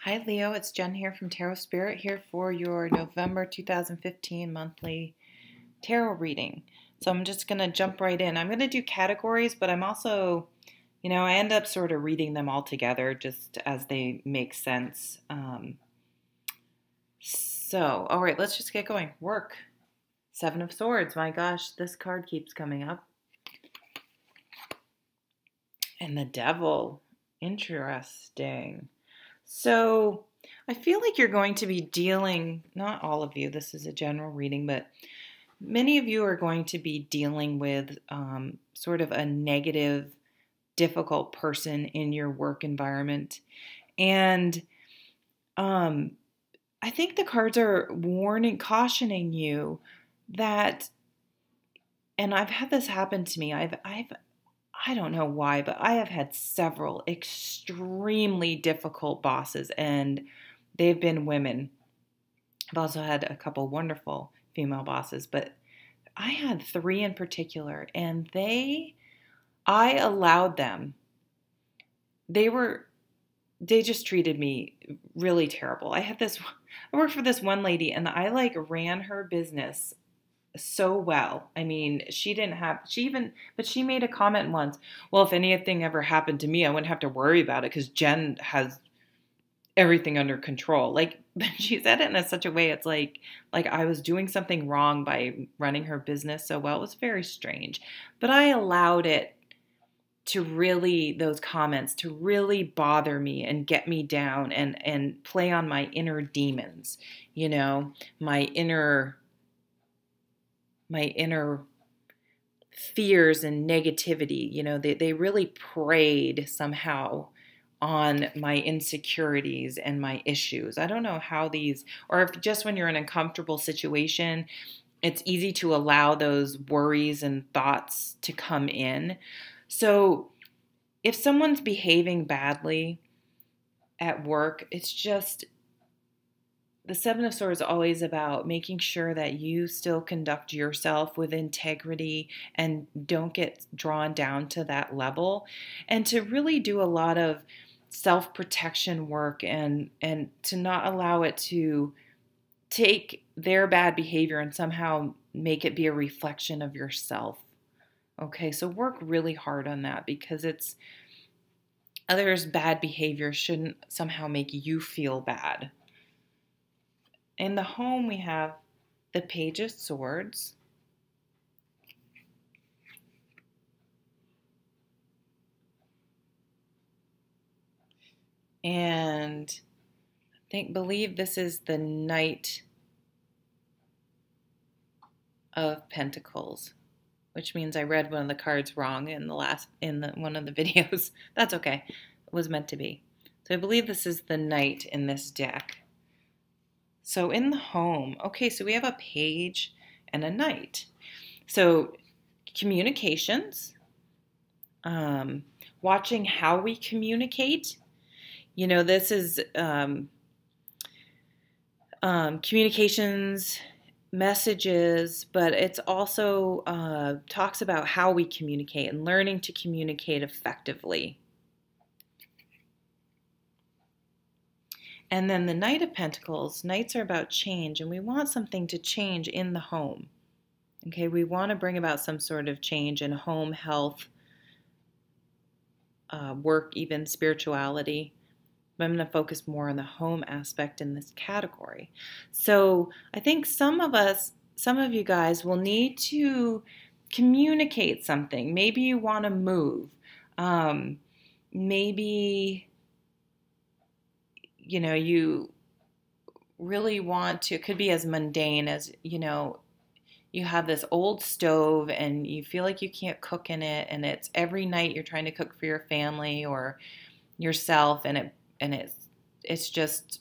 Hi Leo, it's Jen here from Tarot Spirit here for your November 2015 monthly tarot reading. So I'm just going to jump right in. I'm going to do categories, but I'm also, I end up sort of reading them all together just as they make sense. All right, let's just get going. Work. Seven of Swords. My gosh, this card keeps coming up. And the Devil. Interesting. So I feel like you're going to be dealing, not all of you, this is a general reading, but many of you are going to be dealing with sort of a negative, difficult person in your work environment. And I think the cards are cautioning you that, and I've had this happen to me. I don't know why, but I have had several extremely difficult bosses, and they've been women. I've also had a couple wonderful female bosses, but I had three in particular, and I allowed them. They just treated me really terrible. I worked for this one lady, and I ran her business so well. I mean, but she made a comment once, well, if anything ever happened to me, I wouldn't have to worry about it because Jen has everything under control. But she said it in such a way, it's like I was doing something wrong by running her business so well. It was very strange. But I allowed those comments to really bother me and get me down and play on my inner demons, my inner fears and negativity. They really preyed somehow on my insecurities and my issues. I don't know how or if just when you're in an uncomfortable situation, it's easy to allow those worries and thoughts to come in. So if someone's behaving badly at work, it's just, the Seven of Swords is always about making sure that you still conduct yourself with integrity and don't get drawn down to that level, and to really do a lot of self-protection work and to not allow it to take their bad behavior and somehow make it be a reflection of yourself. Okay, so work really hard on that, because others' bad behavior shouldn't somehow make you feel bad. In the home, we have the Page of Swords. And believe this is the Knight of Pentacles, which means I read one of the cards wrong in one of the videos. That's okay. It was meant to be. So I believe this is the Knight in this deck. So in the home, okay, so we have a Page and a Knight. So communications, watching how we communicate. This is communications, messages, but it's also talks about how we communicate and learning to communicate effectively. And then the Knight of Pentacles, Knights are about change, and we want something to change in the home. Okay, we want to bring about some sort of change in home, health, work, even spirituality. But I'm going to focus more on the home aspect in this category. So I think some of you guys will need to communicate something. Maybe you want to move. Maybe you really want to, it could be as mundane as, you have this old stove and you feel like you can't cook in it, and it's every night you're trying to cook for your family or yourself, and it's just,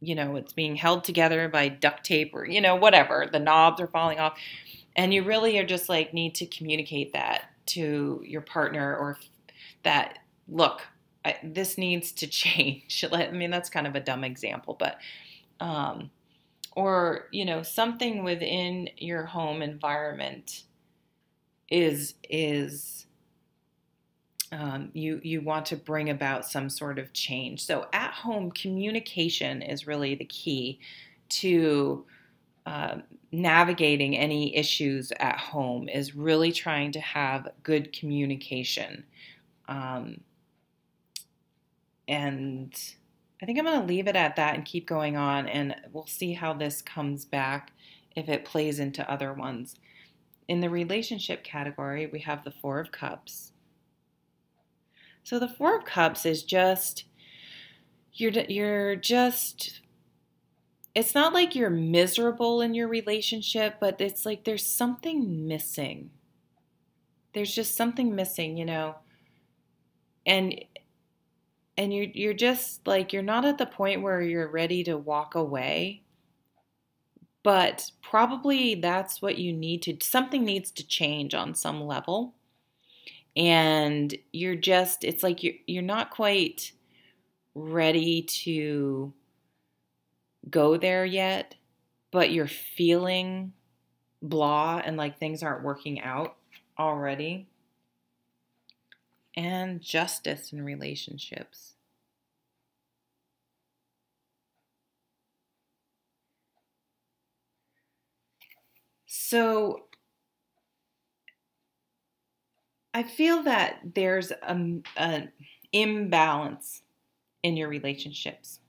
it's being held together by duct tape or, whatever, the knobs are falling off, and you really are just need to communicate that to your partner, or that, look, this needs to change. I mean, that's kind of a dumb example, but, or, something within your home environment is You want to bring about some sort of change. So at home, communication is really the key to uh, navigating any issues at home, is really trying to have good communication. Um, and I think I'm going to leave it at that and keep going on, and we'll see how this comes back if it plays into other ones. In the relationship category, we have the Four of Cups. So the Four of Cups is just, you're just, it's not like you're miserable in your relationship, but it's like there's something missing. There's just something missing, and you're just like, you're not at the point where you're ready to walk away, but probably that's what you need to, something needs to change on some level. And you're just, it's like you're not quite ready to go there yet, but you're feeling blah and like things aren't working out already. And justice in relationships. So I feel that there's an imbalance in your relationships,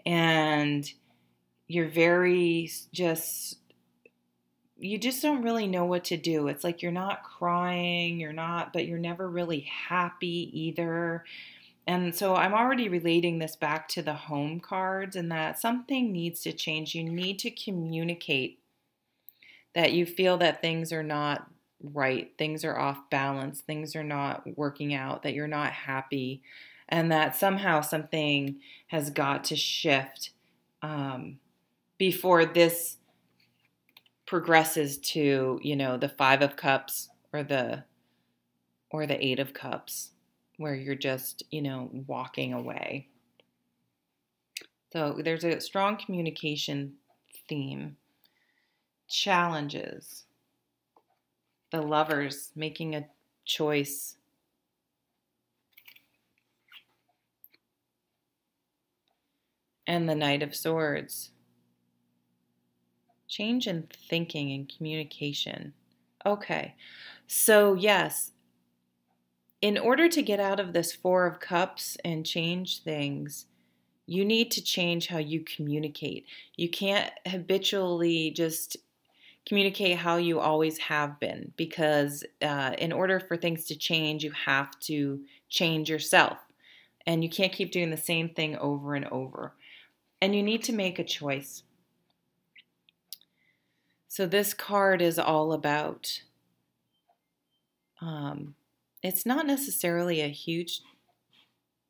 and you're very just, you just don't really know what to do. It's like you're not crying, but you're never really happy either. And so I'm already relating this back to the home cards, and that something needs to change. You need to communicate that you feel that things are not right, things are off balance, things are not working out, that you're not happy, and that somehow something has got to shift before this progresses to, the Five of Cups or the Eight of Cups, where you're just, walking away. So there's a strong communication theme. Challenges. The Lovers making a choice. And the Knight of Swords. Change in thinking and communication. Okay, so yes, in order to get out of this Four of Cups and change things, you need to change how you communicate. You can't habitually just communicate how you always have been, because in order for things to change, you have to change yourself. And you can't keep doing the same thing over and over. And you need to make a choice. So this card is all about, it's not necessarily a huge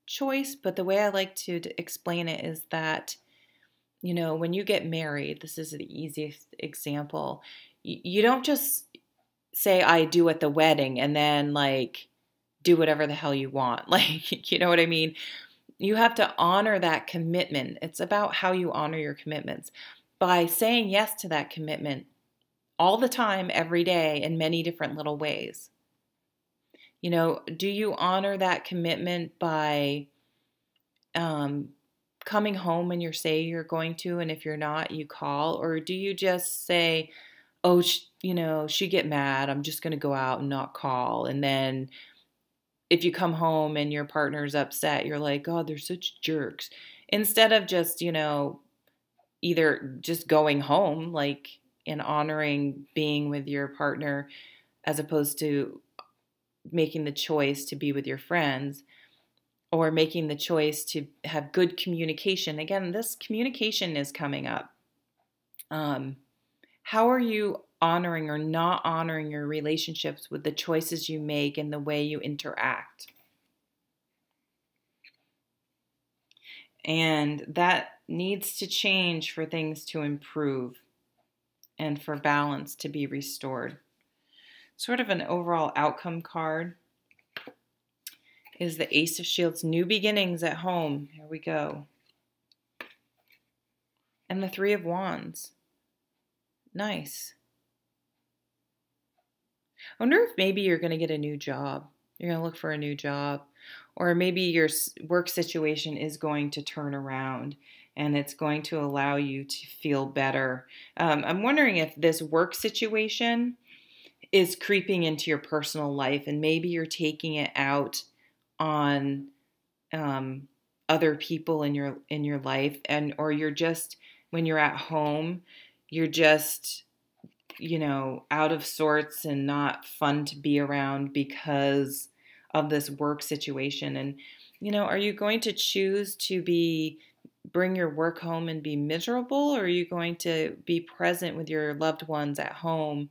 choice, but the way I like to explain it is that, when you get married, this is the easiest example, you don't just say I do at the wedding and then like do whatever the hell you want. Like, you know what I mean? You have to honor that commitment. It's about how you honor your commitments by saying yes to that commitment all the time, every day, in many different little ways. Do you honor that commitment by coming home when you say you're going to, and if you're not, you call? Or do you just say, oh, she get mad, I'm just going to go out and not call, and then if you come home and your partner's upset, you're like, oh, they're such jerks, instead of just, either just going home, like, and honoring being with your partner, as opposed to making the choice to be with your friends, or making the choice to have good communication. Again, this communication is coming up. How are you honoring or not honoring your relationships with the choices you make and the way you interact? And that needs to change for things to improve and for balance to be restored. Sort of an overall outcome card is the Ace of Shields, new beginnings at home. Here we go. And the Three of Wands. Nice. I wonder if maybe you're going to get a new job. You're going to look for a new job. Or maybe your work situation is going to turn around and it's going to allow you to feel better. I'm wondering if this work situation is creeping into your personal life and maybe you're taking it out on other people in your life, and or you're just, when you're at home, you're just, out of sorts and not fun to be around because of this work situation. And are you going to choose to bring your work home and be miserable, or are you going to be present with your loved ones at home,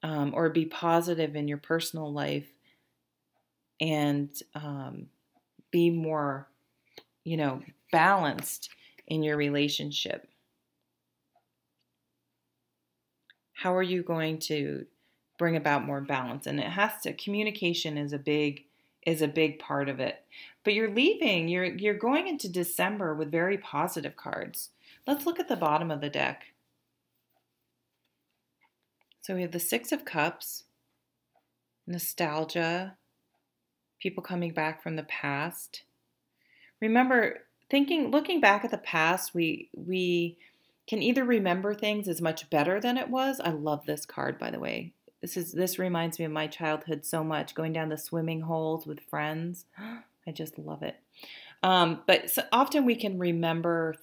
or be positive in your personal life and be more balanced in your relationship? How are you going to bring about more balance? And communication is a big part of it. But you're going into December with very positive cards. Let's look at the bottom of the deck. So we have the Six of Cups, nostalgia, people coming back from the past. Remember, looking back at the past, we can either remember things as much better than it was. I love this card, by the way. This reminds me of my childhood so much, going down the swimming holes with friends. I just love it. But so often we can remember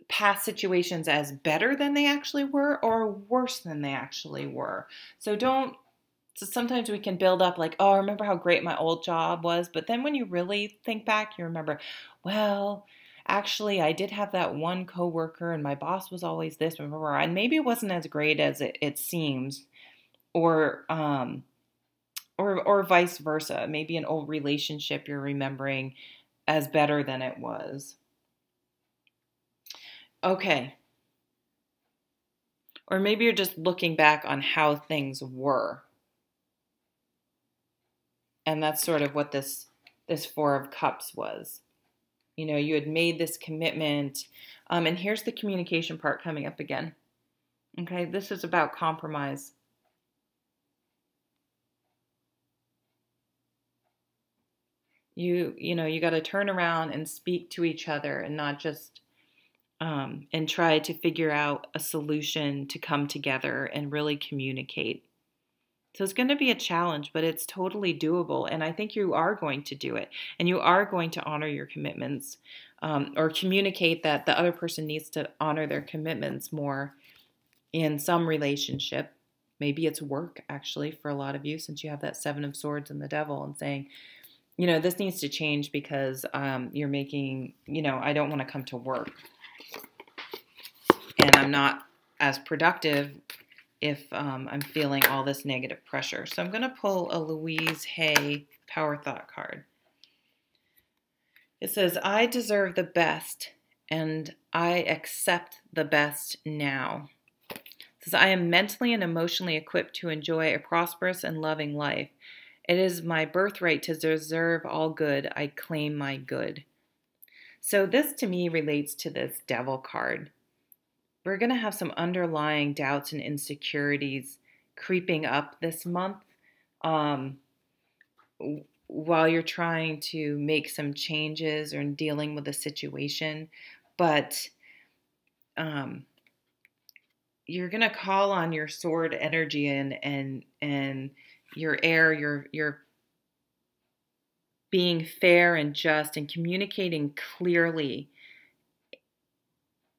past situations as better than they actually were or worse than they actually were. So sometimes we can build up like, oh, I remember how great my old job was. But then when you really think back, you remember, well, actually, I did have that one coworker and my boss was always this, and maybe it wasn't as great as it seems, or vice versa. Maybe an old relationship you're remembering as better than it was. Okay. Or maybe you're just looking back on how things were. And that's sort of what this Four of Cups was. You had made this commitment. And here's the communication part coming up again. Okay, this is about compromise. You got to turn around and speak to each other and not just and try to figure out a solution to come together and really communicate. So it's going to be a challenge, but it's totally doable. And I think you are going to do it. And you are going to honor your commitments, or communicate that the other person needs to honor their commitments more in some relationship. Maybe it's work, actually, for a lot of you, since you have that Seven of Swords and the Devil, and saying, this needs to change because you're making, I don't want to come to work. And I'm not as productive if I'm feeling all this negative pressure. So I'm going to pull a Louise Hay Power Thought card. It says, I deserve the best and I accept the best now. It says, I am mentally and emotionally equipped to enjoy a prosperous and loving life. It is my birthright to deserve all good. I claim my good. So this to me relates to this Devil card. We're going to have some underlying doubts and insecurities creeping up this month while you're trying to make some changes or dealing with a situation. But you're going to call on your sword energy and your air, your being fair and just and communicating clearly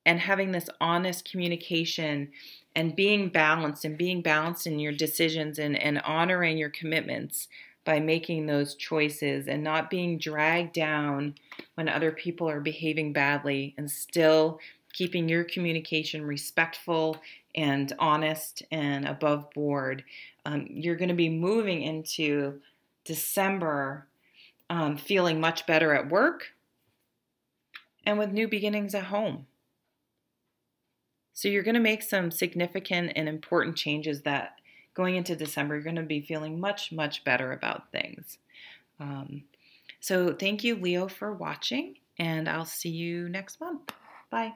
and having this honest communication and being balanced in your decisions and honoring your commitments by making those choices and not being dragged down when other people are behaving badly, and still keeping your communication respectful and honest and above board. You're going to be moving into December feeling much better at work and with new beginnings at home. So you're going to make some significant and important changes that going into December, you're going to be feeling much, much better about things. So thank you, Leo, for watching, and I'll see you next month. Bye.